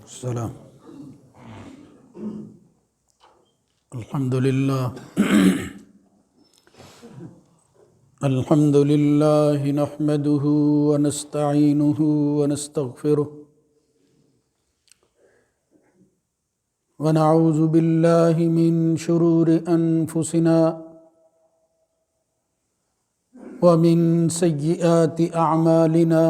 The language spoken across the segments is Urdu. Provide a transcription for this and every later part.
السلام. الحمدللہ نحمده ونستعینه ونستغفره ونعوذ باللہ من شرور انفسنا ومن سیئات اعمالنا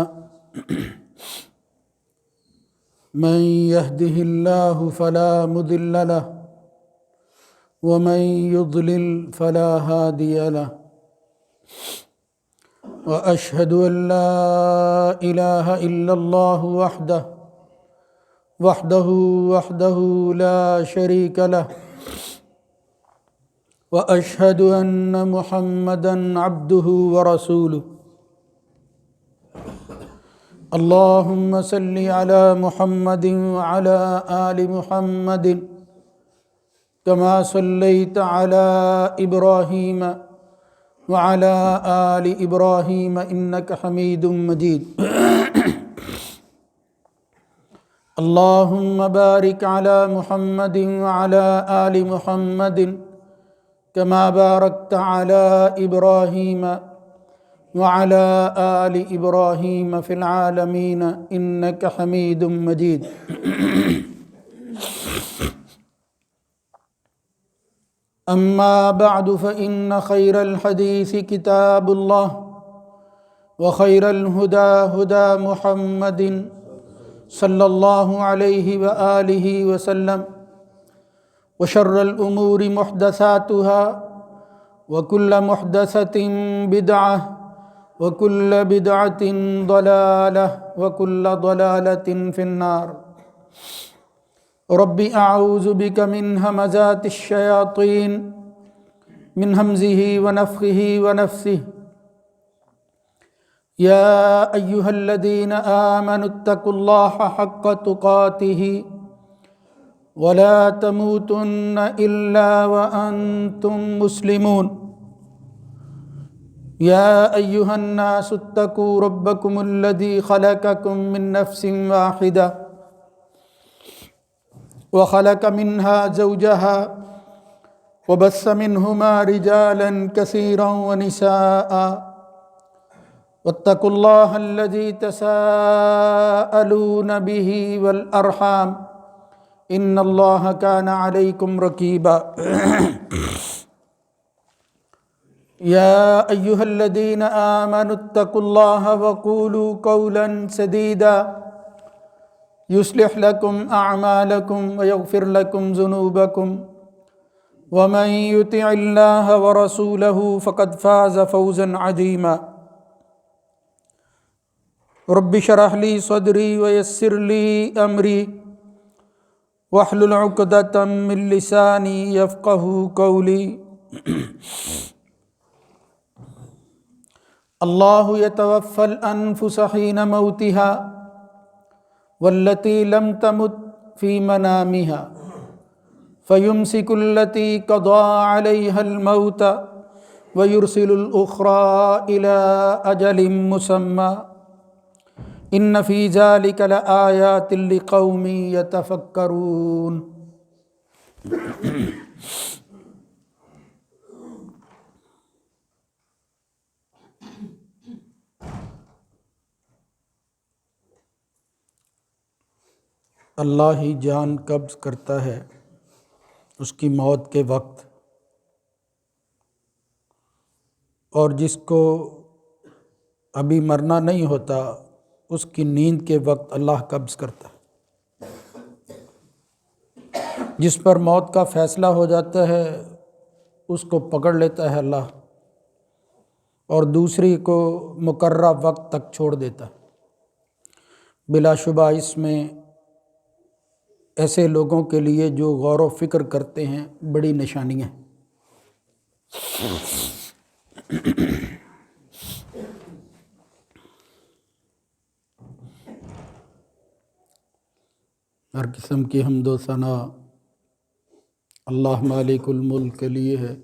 من يهده الله فلا مضل له ومن يضلل فلا هادي له وأشهد أن لا إله إلا الله وحده لا شريك له وأشهد أن محمدًا عبده ورسوله. اللهم صل على محمد وعلى آل محمد كما صليت على إبراهيم وعلى آل إبراهيم إنك حميد مجيد. اللهم بارك على محمد وعلى آل محمد كما باركت على إبراهيم وعلى آل إبراهيم في العالمين إنك حميد مجيد. أما بعد فإن خير الحديث كتاب الله وخير الهدى هدى محمد صلى الله عليه وآله وسلم وشر الأمور محدثاتها وكل محدثة بدعة وكل بدعة ضلالة وكل ضلالة في النار. رب أعوذ بك من همزات الشياطين من همزه ونفخه ونفثه. يا أيها الذين آمنوا اتقوا الله حق تقاته ولا تموتن إلا وأنتم مسلمون. يا أيها الناس اتقوا ربكم الذي خلقكم من نفس واحدة وخلق منها زوجها وبث منهما رجالا كثيرا ونساء واتقوا الله الذي تساءلون به والأرحام إن الله كان عليكم رقيبا. يا أيها الذين آمنوا اتقوا الله وقولوا قولا سديدا يصلح لكم أعمالكم ويغفر لكم ذنوبكم ومن يطع الله ورسوله فقد فاز فوزا عظيما. رب اشرح لي صدري ويسر لي أمري واحلل عقدة من لساني يفقهوا قولي. اللہ يتوفى الأنفس حين موتها والتي لم تمت في منامها فيمسك التي قضى عليها الموت ويرسل الأخرى إلى أجل مسمى إن في ذلك لآيات لقوم يتفكرون. اللہ ہی جان قبض کرتا ہے اس کی موت کے وقت، اور جس کو ابھی مرنا نہیں ہوتا اس کی نیند کے وقت اللہ قبض کرتا ہے. جس پر موت کا فیصلہ ہو جاتا ہے اس کو پکڑ لیتا ہے اللہ، اور دوسری کو مقررہ وقت تک چھوڑ دیتا ہے. بلا شبہ اس میں ایسے لوگوں کے لیے جو غور و فکر کرتے ہیں بڑی نشانیاں ہیں. ہر قسم کی حمد و ثنا اللہ مالک الملک کے لیے ہے.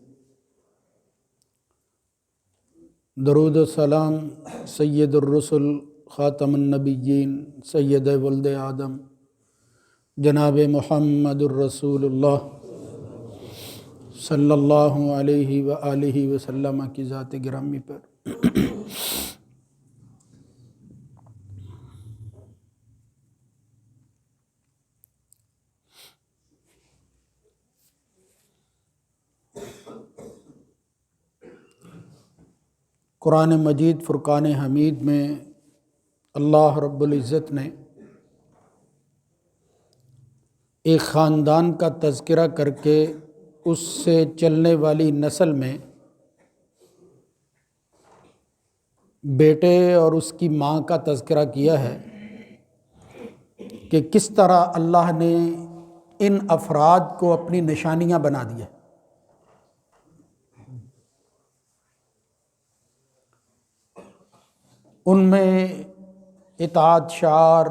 درود و سلام سید الرسل خاتم النبیین سید ولد آدم جناب محمد الرسول اللہ صلی اللہ علیہ وآلہ وسلم کی ذات گرامی پر قرآن مجید فرقان حمید میں اللہ رب العزت نے ایک خاندان کا تذکرہ کر کے اس سے چلنے والی نسل میں بیٹے اور اس کی ماں کا تذکرہ کیا ہے کہ کس طرح اللہ نے ان افراد کو اپنی نشانیاں بنا دیا۔ ان میں اطاعت شعار،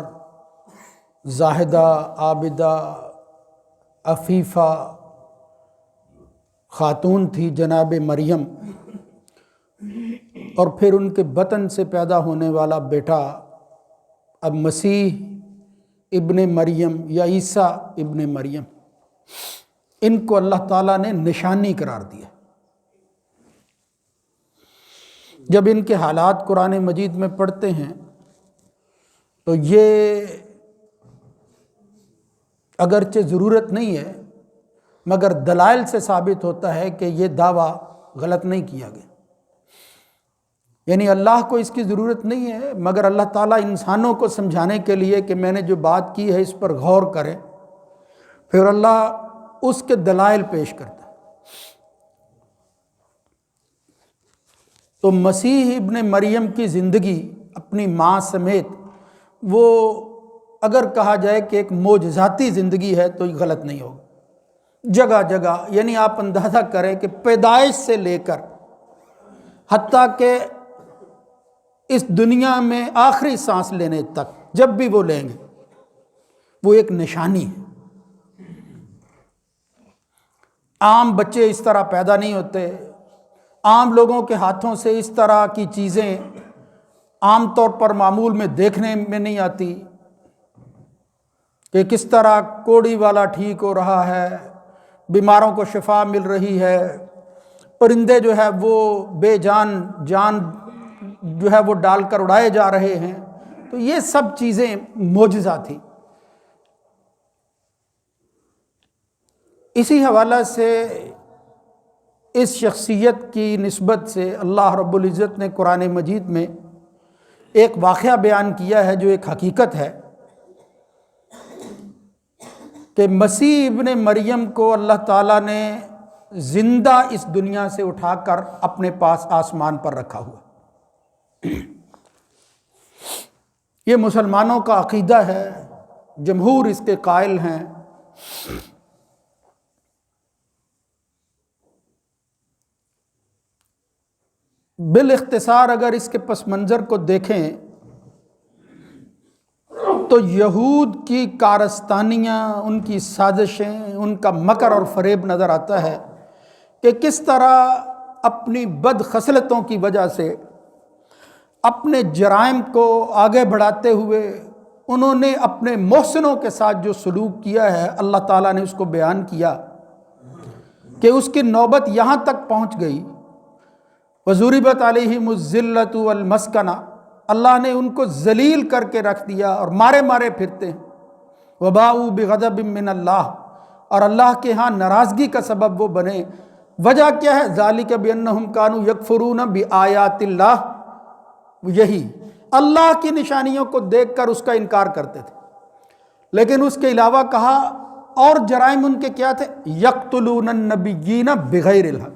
زاہدہ، عابدہ، عفیفہ خاتون تھی جناب مریم، اور پھر ان کے بطن سے پیدا ہونے والا بیٹا اب مسیح ابن مریم یا عیسیٰ ابن مریم، ان کو اللہ تعالیٰ نے نشانی قرار دیا۔ جب ان کے حالات قرآن مجید میں پڑھتے ہیں تو یہ اگرچہ ضرورت نہیں ہے مگر دلائل سے ثابت ہوتا ہے کہ یہ دعویٰ غلط نہیں کیا گیا، یعنی اللہ کو اس کی ضرورت نہیں ہے مگر اللہ تعالیٰ انسانوں کو سمجھانے کے لیے کہ میں نے جو بات کی ہے اس پر غور کریں، پھر اللہ اس کے دلائل پیش کرتا ہے۔ تو مسیح ابن مریم کی زندگی اپنی ماں سمیت وہ اگر کہا جائے کہ ایک معجزاتی زندگی ہے تو یہ غلط نہیں ہوگا۔ جگہ جگہ یعنی آپ اندازہ کریں کہ پیدائش سے لے کر حتیٰ کہ اس دنیا میں آخری سانس لینے تک جب بھی وہ لیں گے وہ ایک نشانی ہے۔ عام بچے اس طرح پیدا نہیں ہوتے، عام لوگوں کے ہاتھوں سے اس طرح کی چیزیں عام طور پر معمول میں دیکھنے میں نہیں آتی کہ کس طرح کوڑی والا ٹھیک ہو رہا ہے، بیماروں کو شفا مل رہی ہے، پرندے جو ہے وہ بے جان جو ہے وہ ڈال کر اڑائے جا رہے ہیں، تو یہ سب چیزیں معجزہ تھی۔ اسی حوالہ سے اس شخصیت کی نسبت سے اللہ رب العزت نے قرآن مجید میں ایک واقعہ بیان کیا ہے جو ایک حقیقت ہے کہ مسیح ابن مریم کو اللہ تعالیٰ نے زندہ اس دنیا سے اٹھا کر اپنے پاس آسمان پر رکھا ہوا۔ یہ مسلمانوں کا عقیدہ ہے، جمہور اس کے قائل ہیں۔ بالاختصار اگر اس کے پس منظر کو دیکھیں تو یہود کی کارستانیاں، ان کی سازشیں، ان کا مکر اور فریب نظر آتا ہے کہ کس طرح اپنی بد خصلتوں کی وجہ سے اپنے جرائم کو آگے بڑھاتے ہوئے انہوں نے اپنے محسنوں کے ساتھ جو سلوک کیا ہے اللہ تعالیٰ نے اس کو بیان کیا کہ اس کی نوبت یہاں تک پہنچ گئی۔ وَضُرِبَتْ عَلَيْهِمُ الذِّلَّةُ وَالْمَسْكَنَةُ، اللہ نے ان کو ذلیل کر کے رکھ دیا اور مارے مارے پھرتے ہیں۔ وَبَاءُوا بِغَضَبٍ مِّنَ اللَّهِ، اور اللہ کے ہاں ناراضگی کا سبب وہ بنے۔ وجہ کیا ہے؟ ذَلِكَ بِأَنَّهُمْ كَانُوا يَكْفُرُونَ بِآيَاتِ اللَّهِ، یہی اللہ کی نشانیوں کو دیکھ کر اس کا انکار کرتے تھے۔ لیکن اس کے علاوہ کہا اور جرائم ان کے کیا تھے؟ يَقْتُلُونَ النَّبِيِّينَ بِغَيْرِ الْحَقِّ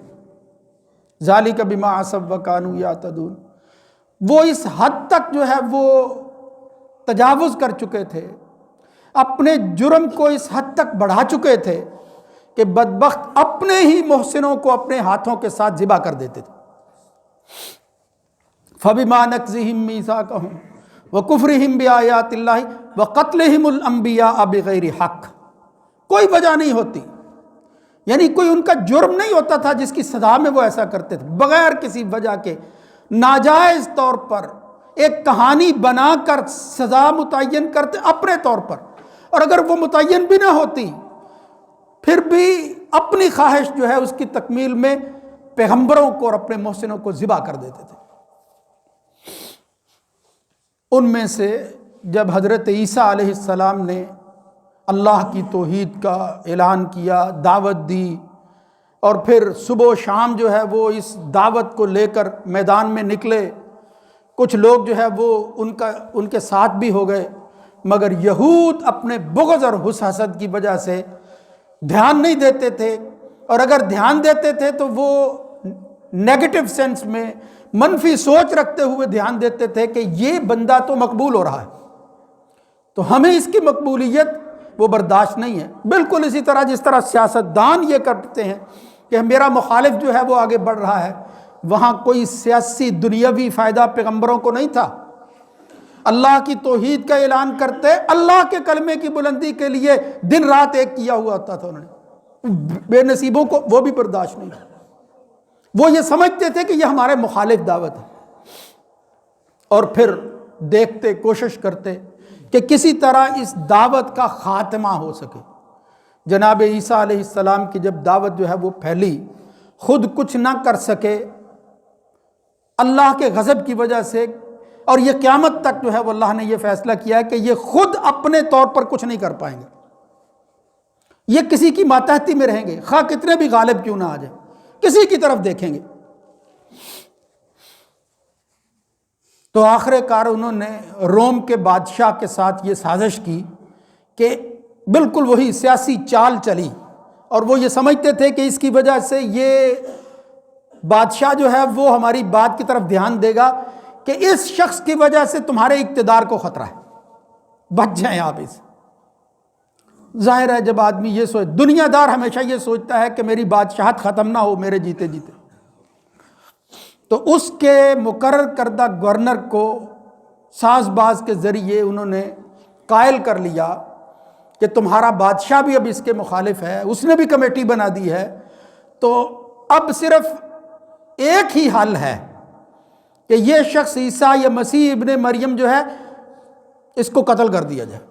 ذَلِكَ بِمَا عَصَوا وَكَانُوا يَعْتَدُونَ، وہ اس حد تک جو ہے وہ تجاوز کر چکے تھے، اپنے جرم کو اس حد تک بڑھا چکے تھے کہ بدبخت اپنے ہی محسنوں کو اپنے ہاتھوں کے ساتھ ذبح کر دیتے تھے۔ فَبِمَا نَقْضِهِم مِّيثَاقَهُمْ وَكُفْرِهِم بِآيَاتِ اللَّهِ وَقَتْلِهِمُ الْأَنبِيَاءَ بِغَيْرِ حَقٍّ، کوئی وجہ نہیں ہوتی، یعنی کوئی ان کا جرم نہیں ہوتا تھا جس کی سزا میں وہ ایسا کرتے تھے، بغیر کسی وجہ کے ناجائز طور پر ایک کہانی بنا کر سزا متعین کرتے اپنے طور پر، اور اگر وہ متعین بھی نہ ہوتی پھر بھی اپنی خواہش جو ہے اس کی تکمیل میں پیغمبروں کو اور اپنے محسنوں کو ذبح کر دیتے تھے۔ ان میں سے جب حضرت عیسیٰ علیہ السلام نے اللہ کی توحید کا اعلان کیا، دعوت دی، اور پھر صبح و شام جو ہے وہ اس دعوت کو لے کر میدان میں نکلے، کچھ لوگ جو ہے وہ ان کے ساتھ بھی ہو گئے، مگر یہود اپنے بغض اور حسد کی وجہ سے دھیان نہیں دیتے تھے، اور اگر دھیان دیتے تھے تو وہ نیگیٹو سینس میں منفی سوچ رکھتے ہوئے دھیان دیتے تھے کہ یہ بندہ تو مقبول ہو رہا ہے تو ہمیں اس کی مقبولیت وہ برداشت نہیں ہے۔ بالکل اسی طرح جس طرح سیاستدان یہ کرتے ہیں کہ میرا مخالف جو ہے وہ آگے بڑھ رہا ہے، وہاں کوئی سیاسی دنیاوی فائدہ پیغمبروں کو نہیں تھا۔ اللہ کی توحید کا اعلان کرتے، اللہ کے کلمے کی بلندی کے لیے دن رات ایک کیا ہوا ہوتا تھا انہوں نے، بے نصیبوں کو وہ بھی برداشت نہیں تھا۔ وہ یہ سمجھتے تھے کہ یہ ہمارے مخالف دعوت ہے، اور پھر دیکھتے، کوشش کرتے کہ کسی طرح اس دعوت کا خاتمہ ہو سکے۔ جناب عیسیٰ علیہ السلام کی جب دعوت جو ہے وہ پھیلی، خود کچھ نہ کر سکے اللہ کے غضب کی وجہ سے، اور یہ قیامت تک جو ہے وہ اللہ نے یہ فیصلہ کیا ہے کہ یہ خود اپنے طور پر کچھ نہیں کر پائیں گے، یہ کسی کی ماتحتی میں رہیں گے، خواہ کتنے بھی غالب کیوں نہ آ جائیں، کسی کی طرف دیکھیں گے۔ تو آخر کار انہوں نے روم کے بادشاہ کے ساتھ یہ سازش کی کہ بالکل وہی سیاسی چال چلی، اور وہ یہ سمجھتے تھے کہ اس کی وجہ سے یہ بادشاہ جو ہے وہ ہماری بات کی طرف دھیان دے گا کہ اس شخص کی وجہ سے تمہارے اقتدار کو خطرہ ہے، بچ جائیں آپ اس۔ ظاہر ہے جب آدمی یہ دنیا دار ہمیشہ یہ سوچتا ہے کہ میری بادشاہت ختم نہ ہو میرے جیتے جیتے، تو اس کے مقرر کردہ گورنر کو ساز باز کے ذریعے انہوں نے قائل کر لیا کہ تمہارا بادشاہ بھی اب اس کے مخالف ہے، اس نے بھی کمیٹی بنا دی ہے، تو اب صرف ایک ہی حل ہے کہ یہ شخص عیسیٰ یا مسیح ابن مریم جو ہے اس کو قتل کر دیا جائے،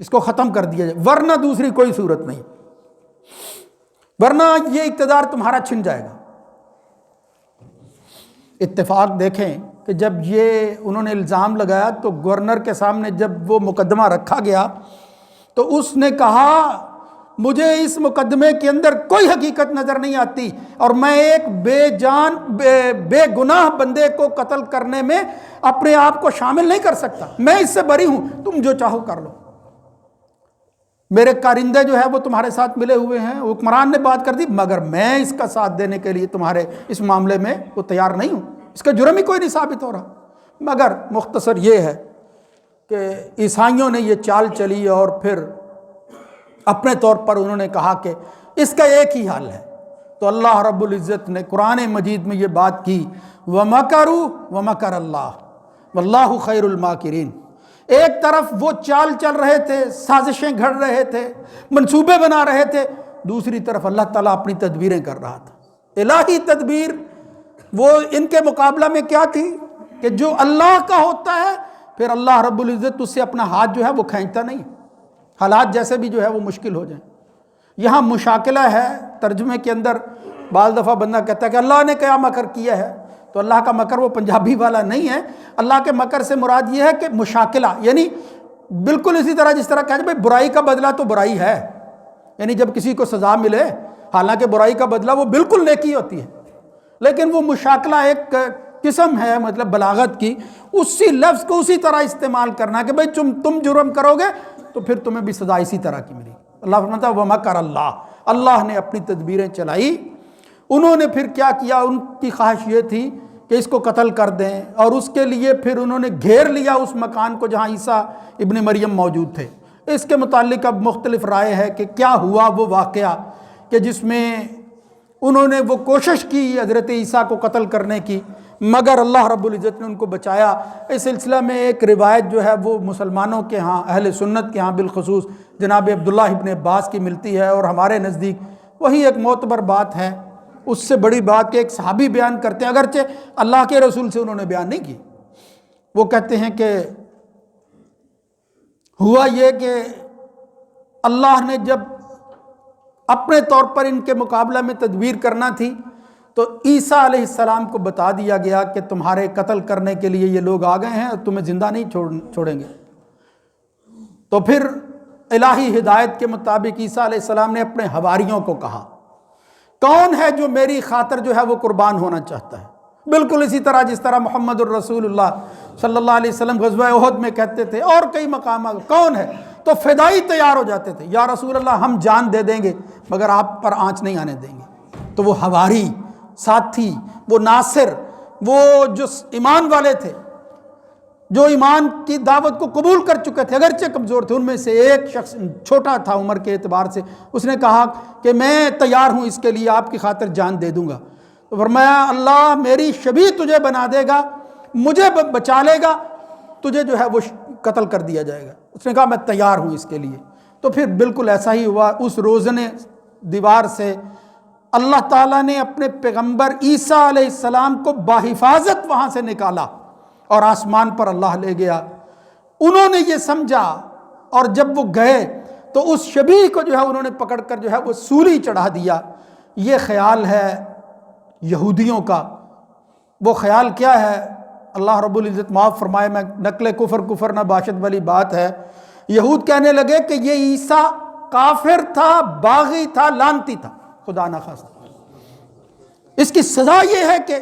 اس کو ختم کر دیا جائے، ورنہ دوسری کوئی صورت نہیں، ورنہ یہ اقتدار تمہارا چھن جائے گا۔ اتفاق دیکھیں کہ جب یہ انہوں نے الزام لگایا تو گورنر کے سامنے جب وہ مقدمہ رکھا گیا تو اس نے کہا مجھے اس مقدمے کے اندر کوئی حقیقت نظر نہیں آتی، اور میں ایک بے گناہ بندے کو قتل کرنے میں اپنے آپ کو شامل نہیں کر سکتا، میں اس سے بری ہوں، تم جو چاہو کر لو، میرے کارندے جو ہے وہ تمہارے ساتھ ملے ہوئے ہیں، حکمران نے بات کر دی، مگر میں اس کا ساتھ دینے کے لیے تمہارے اس معاملے میں وہ تیار نہیں ہوں، اس کا جرم ہی کوئی نہیں ثابت ہو رہا۔ مگر مختصر یہ ہے کہ عیسائیوں نے یہ چال چلی، اور پھر اپنے طور پر انہوں نے کہا کہ اس کا ایک ہی حل ہے۔ تو اللہ رب العزت نے قرآن مجید میں یہ بات کی، وَمَكَرُوا وَمَكَرَ اللَّهُ وَاللَّهُ خَيْرُ الْمَاكِرِينَ۔ ایک طرف وہ چال چل رہے تھے، سازشیں گھڑ رہے تھے، منصوبے بنا رہے تھے، دوسری طرف اللہ تعالیٰ اپنی تدبیریں کر رہا تھا۔ الہی تدبیر وہ ان کے مقابلہ میں کیا تھی کہ جو اللہ کا ہوتا ہے پھر اللہ رب العزت اس سے اپنا ہاتھ جو ہے وہ کھینچتا نہیں، حالات جیسے بھی جو ہے وہ مشکل ہو جائیں۔ یہاں مشاکلہ ہے ترجمے کے اندر، بعض دفعہ بندہ کہتا ہے کہ اللہ نے کیا مکر کیا ہے، تو اللہ کا مکر وہ پنجابی والا نہیں ہے، اللہ کے مکر سے مراد یہ ہے کہ مشاکلہ، یعنی بالکل اسی طرح جس طرح کہتے ہیں بھائی برائی کا بدلہ تو برائی ہے، یعنی جب کسی کو سزا ملے حالانکہ برائی کا بدلہ وہ بالکل نیکی ہوتی ہے، لیکن وہ مشاکلہ ایک قسم ہے مطلب بلاغت کی، اسی لفظ کو اسی طرح استعمال کرنا کہ بھائی تم جرم کرو گے تو پھر تمہیں بھی سزا اسی طرح کی ملے گی۔ اللہ فرماتا ہے وَمَكَرَ اللَّهُ، اللہ نے اپنی تدبیریں چلائی۔ انہوں نے پھر کیا کیا، ان کی خواہش یہ تھی کہ اس کو قتل کر دیں، اور اس کے لیے پھر انہوں نے گھیر لیا اس مکان کو جہاں عیسیٰ ابن مریم موجود تھے۔ اس کے متعلق اب مختلف رائے ہے کہ کیا ہوا وہ واقعہ کہ جس میں انہوں نے وہ کوشش کی حضرت عیسیٰ کو قتل کرنے کی، مگر اللہ رب العزت نے ان کو بچایا۔ اس سلسلہ میں ایک روایت جو ہے وہ مسلمانوں کے ہاں، اہل سنت کے ہاں بالخصوص جناب عبداللہ ابن عباس کی ملتی ہے، اور ہمارے نزدیک وہی ایک معتبر بات ہے۔ اس سے بڑی بات کہ ایک صحابی بیان کرتے ہیں، اگرچہ اللہ کے رسول سے انہوں نے بیان نہیں کی، وہ کہتے ہیں کہ ہوا یہ کہ اللہ نے جب اپنے طور پر ان کے مقابلہ میں تدبیر کرنا تھی تو عیسیٰ علیہ السلام کو بتا دیا گیا کہ تمہارے قتل کرنے کے لیے یہ لوگ آ گئے ہیں اور تمہیں زندہ نہیں چھوڑیں گے۔ تو پھر الہی ہدایت کے مطابق عیسیٰ علیہ السلام نے اپنے حواریوں کو کہا، کون ہے جو میری خاطر جو ہے وہ قربان ہونا چاہتا ہے؟ بالکل اسی طرح جس طرح محمد الرسول اللہ صلی اللہ علیہ وسلم غزوہ احد میں کہتے تھے، اور کئی مقامات، کون ہے؟ تو فدائی تیار ہو جاتے تھے، یا رسول اللہ ہم جان دے دیں گے مگر آپ پر آنچ نہیں آنے دیں گے۔ تو وہ حواری، ساتھی، وہ ناصر، وہ جو ایمان والے تھے، جو ایمان کی دعوت کو قبول کر چکے تھے اگرچہ کمزور تھے، ان میں سے ایک شخص چھوٹا تھا عمر کے اعتبار سے، اس نے کہا کہ میں تیار ہوں اس کے لیے، آپ کی خاطر جان دے دوں گا۔ تو فرمایا اللہ میری شبیہ تجھے بنا دے گا، مجھے بچا لے گا، تجھے جو ہے وہ قتل کر دیا جائے گا۔ اس نے کہا میں تیار ہوں اس کے لیے۔ تو پھر بالکل ایسا ہی ہوا، اس روزنے دیوار سے اللہ تعالیٰ نے اپنے پیغمبر عیسیٰ علیہ السلام کو بحفاظت وہاں سے نکالا اور آسمان پر اللہ لے گیا۔ انہوں نے یہ سمجھا، اور جب وہ گئے تو اس شبیہ کو جو ہے انہوں نے پکڑ کر جو ہے وہ سولی چڑھا دیا۔ یہ خیال ہے یہودیوں کا۔ وہ خیال کیا ہے؟ اللہ رب العزت معاف فرمائے، میں نقل کفر نہ باشد والی بات ہے۔ یہود کہنے لگے کہ یہ عیسیٰ کافر تھا، باغی تھا، لعنتی تھا، خدا نہ خواستہ۔ اس کی سزا یہ ہے کہ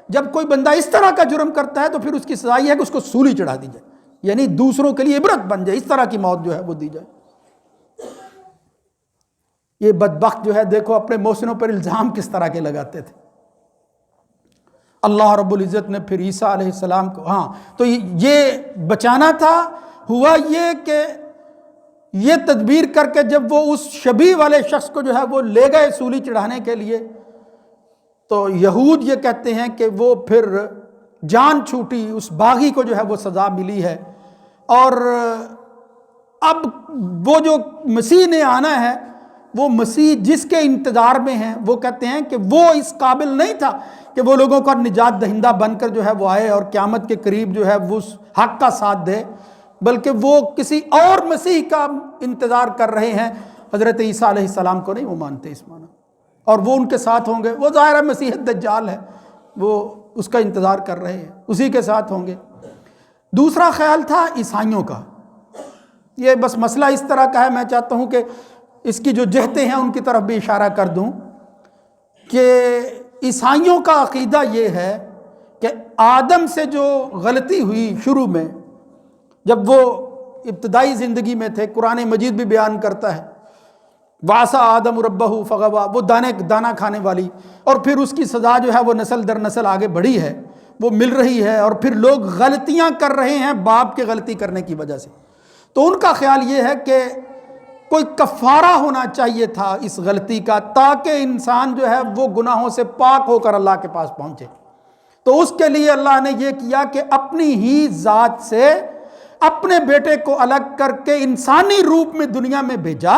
جب کوئی بندہ اس طرح کا جرم کرتا ہے تو پھر اس کی سزا یہ ہے کہ اس کو سولی چڑھا دی جائے، یعنی دوسروں کے لیے عبرت بن جائے، اس طرح کی موت جو ہے وہ دی جائے۔ یہ بدبخت جو ہے دیکھو اپنے محسنوں پر الزام کس طرح کے لگاتے تھے۔ اللہ رب العزت نے پھر عیسیٰ علیہ السلام کو، تو یہ بچانا تھا۔ ہوا یہ کہ یہ تدبیر کر کے جب وہ اس شبیہ والے شخص کو جو ہے وہ لے گئے سولی چڑھانے کے لیے، تو یہود یہ کہتے ہیں کہ وہ پھر جان چھوٹی، اس باغی کو جو ہے وہ سزا ملی ہے۔ اور اب وہ جو مسیح نے آنا ہے، وہ مسیح جس کے انتظار میں ہیں، وہ کہتے ہیں کہ وہ اس قابل نہیں تھا کہ وہ لوگوں کا نجات دہندہ بن کر جو ہے وہ آئے اور قیامت کے قریب جو ہے وہ اس حق کا ساتھ دے، بلکہ وہ کسی اور مسیح کا انتظار کر رہے ہیں۔ حضرت عیسیٰ علیہ السلام کو نہیں وہ مانتے اس معنی، اور وہ ان کے ساتھ ہوں گے۔ وہ ظاہر مسیح دجال ہے، وہ اس کا انتظار کر رہے ہیں، اسی کے ساتھ ہوں گے۔ دوسرا خیال تھا عیسائیوں کا۔ یہ بس مسئلہ اس طرح کا ہے، میں چاہتا ہوں کہ اس کی جو جہتیں ہیں ان کی طرف بھی اشارہ کر دوں کہ عیسائیوں کا عقیدہ یہ ہے کہ آدم سے جو غلطی ہوئی شروع میں، جب وہ ابتدائی زندگی میں تھے، قرآن مجید بھی بیان کرتا ہے وَعَصَىٰ آدَمُ رَبَّهُ فَغَوَىٰ، وہ دانا کھانے والی، اور پھر اس کی سزا جو ہے وہ نسل در نسل آگے بڑھی ہے، وہ مل رہی ہے، اور پھر لوگ غلطیاں کر رہے ہیں باپ کے غلطی کرنے کی وجہ سے۔ تو ان کا خیال یہ ہے کہ کوئی کفارہ ہونا چاہیے تھا اس غلطی کا، تاکہ انسان جو ہے وہ گناہوں سے پاک ہو کر اللہ کے پاس پہنچے۔ تو اس کے لیے اللہ نے یہ کیا کہ اپنی ہی ذات سے اپنے بیٹے کو الگ کر کے انسانی روپ میں دنیا میں بھیجا،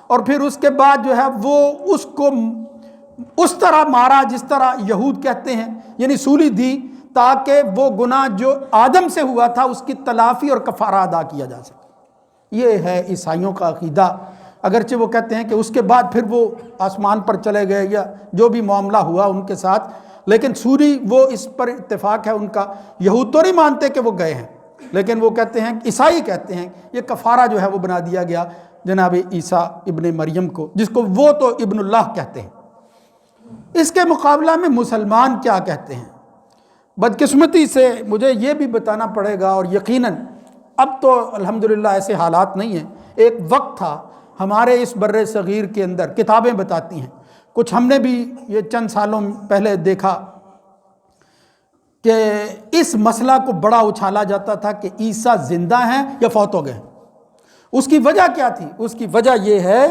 اور پھر اس کے بعد جو ہے وہ اس کو اس طرح مارا جس طرح یہود کہتے ہیں، یعنی سولی دی، تاکہ وہ گناہ جو آدم سے ہوا تھا اس کی تلافی اور کفارہ ادا کیا جا سکے۔ یہ ہے عیسائیوں کا عقیدہ، اگرچہ وہ کہتے ہیں کہ اس کے بعد پھر وہ آسمان پر چلے گئے یا جو بھی معاملہ ہوا ان کے ساتھ، لیکن سوری وہ اس پر اتفاق ہے ان کا۔ یہود تو نہیں مانتے کہ وہ گئے ہیں، لیکن وہ کہتے ہیں، عیسائی کہتے ہیں یہ کفارہ جو ہے وہ بنا دیا گیا جناب عیسیٰ ابن مریم کو، جس کو وہ تو ابن اللہ کہتے ہیں۔ اس کے مقابلہ میں مسلمان کیا کہتے ہیں؟ بدقسمتی سے مجھے یہ بھی بتانا پڑے گا، اور یقیناً اب تو الحمدللہ ایسے حالات نہیں ہیں، ایک وقت تھا ہمارے اس بر صغیر کے اندر، کتابیں بتاتی ہیں، کچھ ہم نے بھی یہ چند سالوں پہلے دیکھا کہ اس مسئلہ کو بڑا اچھالا جاتا تھا کہ عیسیٰ زندہ ہیں یا فوت ہو گئے۔ اس کی وجہ کیا تھی؟ اس کی وجہ یہ ہے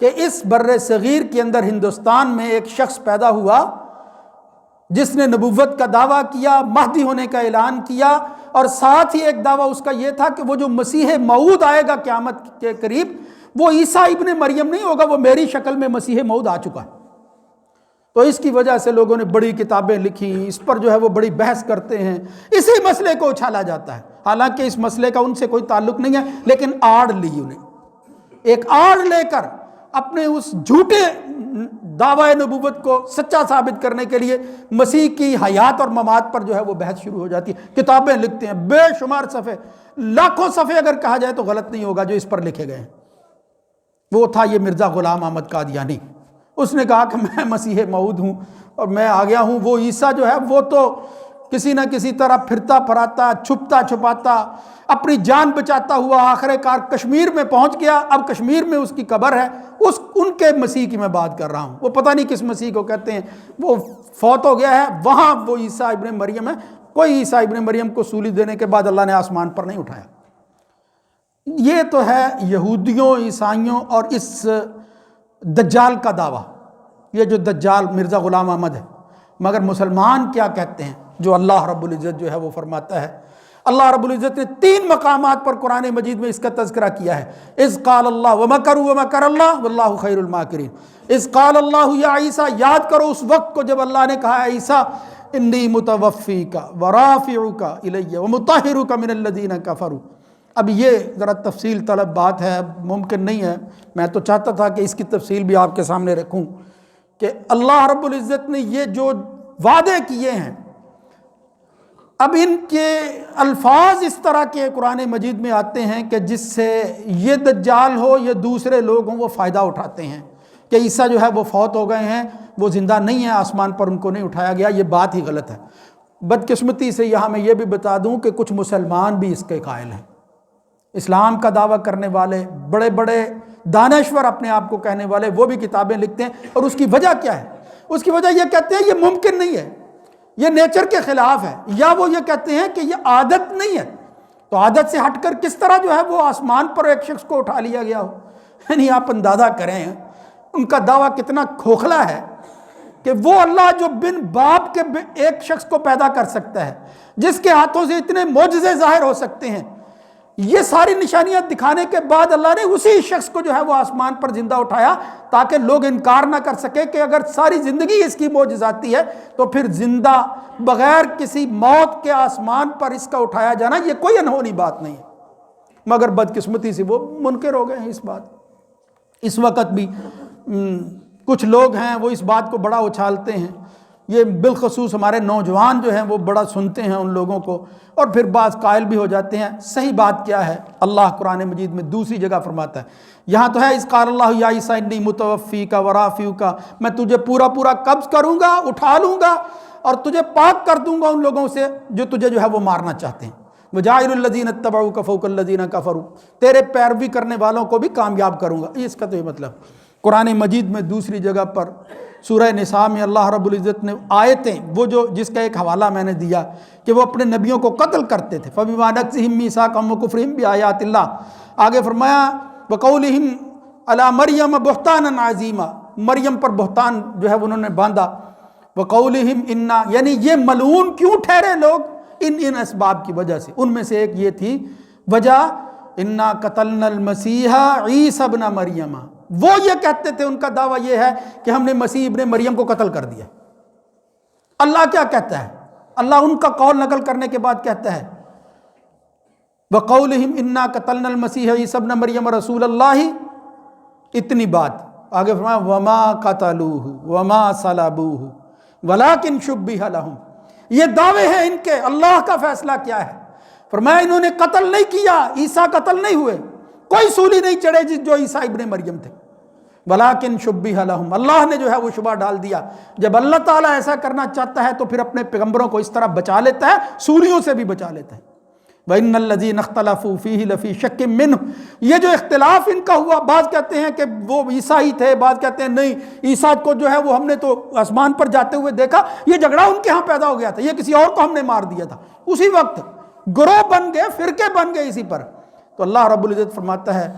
کہ اس بر صغیر کے اندر ہندوستان میں ایک شخص پیدا ہوا جس نے نبوت کا دعویٰ کیا، مہدی ہونے کا اعلان کیا، اور ساتھ ہی ایک دعویٰ اس کا یہ تھا کہ وہ جو مسیح موعود آئے گا قیامت کے قریب، وہ عیسیٰ ابن مریم نہیں ہوگا، وہ میری شکل میں مسیح موعود آ چکا ہے۔ تو اس کی وجہ سے لوگوں نے بڑی کتابیں لکھی، اس پر جو ہے وہ بڑی بحث کرتے ہیں، اسی مسئلے کو اچھالا جاتا ہے، حالانکہ اس مسئلے کا ان سے کوئی تعلق نہیں ہے، لیکن آڑ لی انہیں۔ ایک آڑ لے کر اپنے اس جھوٹے دعوی نبوت کو سچا ثابت کرنے کے لیے مسیح کی حیات اور ممات پر جو ہے وہ بحث شروع ہو جاتی ہے. کتابیں لکھتے ہیں، بے شمار صفحے، لاکھوں صفحے اگر کہا جائے تو غلط نہیں ہوگا جو اس پر لکھے گئے ہیں. وہ تھا یہ مرزا غلام احمد قادیانی. اس نے کہا کہ میں مسیح موعود ہوں اور میں آ گیا ہوں. وہ عیسیٰ جو ہے وہ تو کسی نہ کسی طرح پھرتا پھراتا، چھپتا چھپاتا، اپنی جان بچاتا ہوا آخر کار کشمیر میں پہنچ گیا. اب کشمیر میں اس کی قبر ہے. ان کے مسیح کی میں بات کر رہا ہوں. وہ پتہ نہیں کس مسیح کو کہتے ہیں، وہ فوت ہو گیا ہے. وہاں وہ عیسیٰ ابن مریم ہے. کوئی عیسیٰ ابن مریم کو سولی دینے کے بعد اللہ نے آسمان پر نہیں اٹھایا. یہ تو ہے یہودیوں، عیسائیوں اور اس دجال کا دعویٰ، یہ جو دجال مرزا غلام احمد ہے. مگر مسلمان کیا کہتے ہیں؟ جو اللہ رب العزت جو ہے وہ فرماتا ہے. اللہ رب العزت نے 3 مقامات پر قرآن مجید میں اس کا تذکرہ کیا ہے. اذ قال اللہ ومکروا ومکر اللہ واللہ خیر الماکرین. اذ قال اللہ یا عیسیٰ، یاد کرو اس وقت کو جب اللہ نے کہا ہے عیسیٰ انی متوفیک ورافعک الی ومطہرک من الذین کفروا. اب یہ ذرا تفصیل طلب بات ہے، ممکن نہیں ہے. میں تو چاہتا تھا کہ اس کی تفصیل بھی آپ کے سامنے رکھوں کہ اللہ رب العزت نے یہ جو وعدے کیے ہیں، اب ان کے الفاظ اس طرح کے قرآن مجید میں آتے ہیں کہ جس سے یہ دجال ہو یا دوسرے لوگ ہوں وہ فائدہ اٹھاتے ہیں کہ عیسیٰ جو ہے وہ فوت ہو گئے ہیں، وہ زندہ نہیں ہیں، آسمان پر ان کو نہیں اٹھایا گیا. یہ بات ہی غلط ہے. بدقسمتی سے یہاں میں یہ بھی بتا دوں کہ کچھ مسلمان بھی اس کے قائل ہیں. اسلام کا دعویٰ کرنے والے، بڑے بڑے دانشور اپنے آپ کو کہنے والے، وہ بھی کتابیں لکھتے ہیں. اور اس کی وجہ کیا ہے؟ اس کی وجہ یہ کہتے ہیں یہ ممکن نہیں ہے، یہ نیچر کے خلاف ہے، یا وہ یہ کہتے ہیں کہ یہ عادت نہیں ہے. تو عادت سے ہٹ کر کس طرح جو ہے وہ آسمان پر ایک شخص کو اٹھا لیا گیا ہو؟ یعنی آپ اندازہ کریں ان کا دعویٰ کتنا کھوکھلا ہے کہ وہ اللہ جو بن باپ کے ایک شخص کو پیدا کر سکتا ہے، جس کے ہاتھوں سے اتنے معجزے ظاہر ہو سکتے ہیں، یہ ساری نشانیاں دکھانے کے بعد اللہ نے اسی شخص کو جو ہے وہ آسمان پر زندہ اٹھایا تاکہ لوگ انکار نہ کر سکے کہ اگر ساری زندگی اس کی معجزاتی ہے تو پھر زندہ بغیر کسی موت کے آسمان پر اس کا اٹھایا جانا یہ کوئی انہونی بات نہیں ہے. مگر بدقسمتی سے وہ منکر ہو گئے ہیں اس بات. اس وقت بھی کچھ لوگ ہیں وہ اس بات کو بڑا اچھالتے ہیں. یہ بالخصوص ہمارے نوجوان جو ہیں وہ بڑا سنتے ہیں ان لوگوں کو، اور پھر بعض قائل بھی ہو جاتے ہیں. صحیح بات کیا ہے؟ اللہ قرآن مجید میں دوسری جگہ فرماتا ہے، یہاں تو ہے اذ قال اللہ یا عیسیٰ انی متوفیک ورافعک، میں تجھے پورا پورا قبض کروں گا، اٹھا لوں گا اور تجھے پاک کر دوں گا ان لوگوں سے جو تجھے جو ہے وہ مارنا چاہتے ہیں. وجاعل الذین اتبعوک فوق الذین کفروا، تیرے پیروی کرنے والوں کو بھی کامیاب کروں گا. اس کا تو یہ مطلب قرآن مجید میں دوسری جگہ پر سورہ نساء میں اللہ رب العزت نے آیتیں، وہ جو جس کا ایک حوالہ میں نے دیا کہ وہ اپنے نبیوں کو قتل کرتے تھے، فبما نقضہم میثاقہم وکفرہم بآیات اللہ، آگے فرمایا وقولہم علی مریم بہتانا عظیما، مریم پر بہتان جو ہے انہوں نے باندھا. وقولہم انا، یعنی یہ ملعون کیوں ٹھہرے لوگ؟ ان اسباب کی وجہ سے. ان میں سے ایک یہ تھی وجہ انا قتلنا المسیح عیسی ابن مریم، وہ یہ کہتے تھے، ان کا دعویٰ یہ ہے کہ ہم نے مسیح ابن مریم کو قتل کر دیا. اللہ کیا کہتا ہے؟ اللہ ان کا قول نقل کرنے کے بعد کہتا ہے وَقَوْلِهِمْ إِنَّا قَتَلْنَا الْمَسِيحَ عِيسَى ابْنَ مَرْيَمَ رَسُولَ اللَّهِ، اتنی بات. آگے فرمایا وَمَا قَتَلُوهُ وَمَا صَلَبُوهُ وَلَكِنْ شُبِّهَ لَهُمْ. یہ دعوے ہیں ان کے. اللہ کا فیصلہ کیا ہے؟ فرمایا انہوں نے قتل نہیں کیا، عیسیٰ قتل نہیں ہوئے، کوئی سولی نہیں چڑھے جو عیسیٰ ابن مریم تھے. وَلَكِنْ شُبِّهَ لَهُمْ، اللہ نے جو ہے وہ شبہ ڈال دیا. جب اللہ تعالیٰ ایسا کرنا چاہتا ہے تو پھر اپنے پیغمبروں کو اس طرح بچا لیتا ہے، سولیوں سے بھی بچا لیتا ہے. وَإِنَّ الَّذِينَ اخْتَلَفُوا فِيهِ لَفِي شَكٍّ مِّنْهُ، یہ جو اختلاف ان کا ہوا، بعض کہتے ہیں کہ وہ عیسیٰ ہی تھے، بعض کہتے ہیں نہیں عیسیٰ کو جو ہے وہ ہم نے تو آسمان پر جاتے ہوئے دیکھا، یہ جھگڑا ان کے ہاں پیدا ہو گیا تھا، یہ کسی اور کو ہم نے مار دیا تھا. اسی وقت گروہ بن گئے، فرقے بن گئے اسی پر. تو اللہ رب العزت فرماتا ہے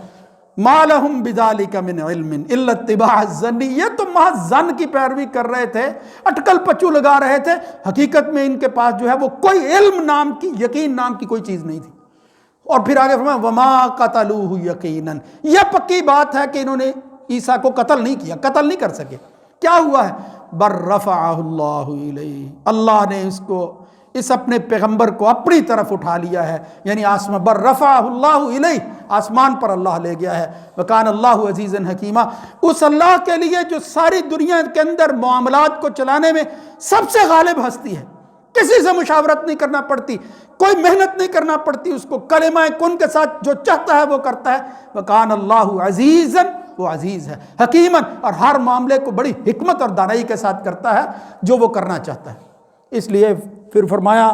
مَا لَهُمْ بِذَلِكَ مِنْ عِلْمٍ إِلَّا اتِّبَاعَ الظَّنِّ، یہ تو محض ظن کی پیروی کر رہے تھے، اٹکل پچو لگا رہے تھے. حقیقت میں ان کے پاس جو ہے وہ کوئی علم نام کی، یقین نام کی کوئی چیز نہیں تھی. اور پھر آگے فرمایا وَمَا قَتَلُوهُ يَقِينًا، یہ پکی بات ہے کہ انہوں نے عیسیٰ کو قتل نہیں کیا، قتل نہیں کر سکے. کیا ہوا ہے؟ بَلْ رَفَعَهُ اللَّهُ إِلَيْهِ، اللہ نے اس کو اس اپنے پیغمبر کو اپنی طرف اٹھا لیا ہے، یعنی آسمان بر رفعہ اللہ الیہ، آسمان پر اللہ لے گیا ہے۔ وکان اللہ عزیزا حکیمہ، اس اللہ کے لیے جو ساری دنیا کے اندر معاملات کو چلانے میں سب سے غالب ہستی ہے، کسی سے مشاورت نہیں کرنا پڑتی، کوئی محنت نہیں کرنا پڑتی، اس کو کلمہ کن کے ساتھ جو چاہتا ہے وہ کرتا ہے۔ وکان اللہ عزیزا، وہ عزیز ہے، حکیماً، اور ہر معاملے کو بڑی حکمت اور دانائی کے ساتھ کرتا ہے جو وہ کرنا چاہتا ہے۔ اس لیے پھر فرمایا،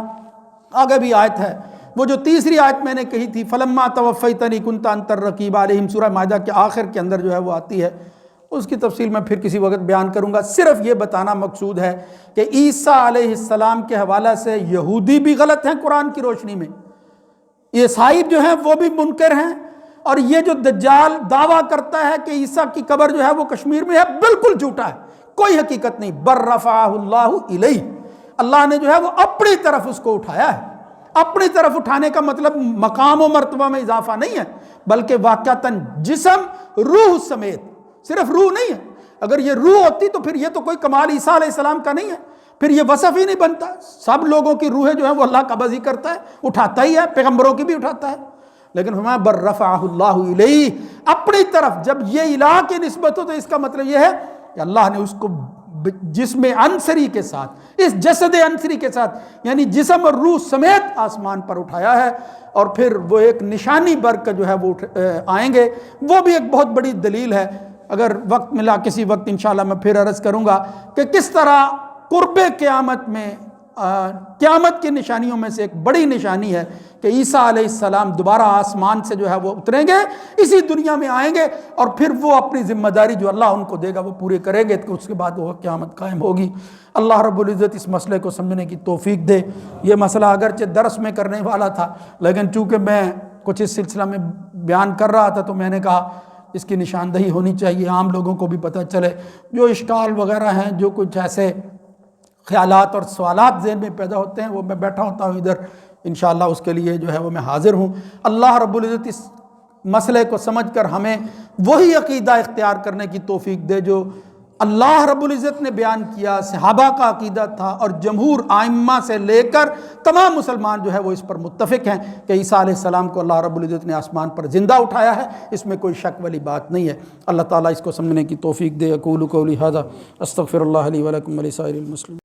آگے بھی آیت ہے، وہ جو تیسری آیت میں نے کہی تھی، فلما توفیتنی کنت انت الرقیب علیہم، سورہ مائدہ کے آخر کے اندر جو ہے وہ آتی ہے، اس کی تفصیل میں پھر کسی وقت بیان کروں گا۔ صرف یہ بتانا مقصود ہے کہ عیسیٰ علیہ السلام کے حوالہ سے یہودی بھی غلط ہیں قرآن کی روشنی میں، عیسائی جو ہیں وہ بھی منکر ہیں، اور یہ جو دجال دعویٰ کرتا ہے کہ عیسیٰ کی قبر جو ہے وہ کشمیر میں ہے، بالکل جھوٹا ہے، کوئی حقیقت نہیں۔ بر رفعہ اللہ الیہ، اللہ نے جو ہے وہ اپنی طرف اس کو اٹھایا ہے۔ اپنی طرف اٹھانے کا مطلب مقام و مرتبہ میں اضافہ نہیں ہے، بلکہ واقعتاً جسم روح سمیت، صرف روح نہیں ہے۔ اگر یہ روح ہوتی تو پھر یہ تو کوئی کمال عیسیٰ علیہ السلام کا نہیں ہے، پھر یہ وصف ہی نہیں بنتا۔ سب لوگوں کی روحیں جو ہیں وہ اللہ قبض ہی کرتا ہے، اٹھاتا ہی ہے، پیغمبروں کی بھی اٹھاتا ہے، لیکن فرمایا بر رفعہ اللہ الیہ، اپنی طرف۔ جب یہ الہ کی نسبت ہو تو اس کا مطلب یہ ہے کہ اللہ نے اس کو جسم عنصری کے ساتھ، اس جسد عنصری کے ساتھ، یعنی جسم اور روح سمیت آسمان پر اٹھایا ہے، اور پھر وہ ایک نشانی بر کے جو ہے وہ آئیں گے۔ وہ بھی ایک بہت بڑی دلیل ہے، اگر وقت ملا کسی وقت انشاءاللہ میں پھر عرض کروں گا کہ کس طرح قرب قیامت میں قیامت کی نشانیوں میں سے ایک بڑی نشانی ہے کہ عیسیٰ علیہ السلام دوبارہ آسمان سے جو ہے وہ اتریں گے، اسی دنیا میں آئیں گے، اور پھر وہ اپنی ذمہ داری جو اللہ ان کو دے گا وہ پورے کریں گے، تو اس کے بعد وہ قیامت قائم ہوگی۔ اللہ رب العزت اس مسئلے کو سمجھنے کی توفیق دے۔ یہ مسئلہ اگرچہ درس میں کرنے والا تھا، لیکن چونکہ میں کچھ اس سلسلہ میں بیان کر رہا تھا تو میں نے کہا اس کی نشاندہی ہونی چاہیے، عام لوگوں کو بھی پتہ چلے۔ جو اشکال وغیرہ ہیں، جو کچھ ایسے خیالات اور سوالات ذہن میں پیدا ہوتے ہیں، وہ میں بیٹھا ہوتا ہوں ادھر، انشاءاللہ اس کے لیے جو ہے وہ میں حاضر ہوں۔ اللہ رب العزت اس مسئلے کو سمجھ کر ہمیں وہی عقیدہ اختیار کرنے کی توفیق دے جو اللہ رب العزت نے بیان کیا، صحابہ کا عقیدہ تھا، اور جمہور ائمہ سے لے کر تمام مسلمان جو ہے وہ اس پر متفق ہیں کہ عیسیٰ علیہ السلام کو اللہ رب العزت نے آسمان پر زندہ اٹھایا ہے، اس میں کوئی شک والی بات نہیں ہے۔ اللہ تعالیٰ اس کو سمجھنے کی توفیق دے۔ اقول قولی ھذا استغفر اللہ لی ولکم ولسائر المسلمین۔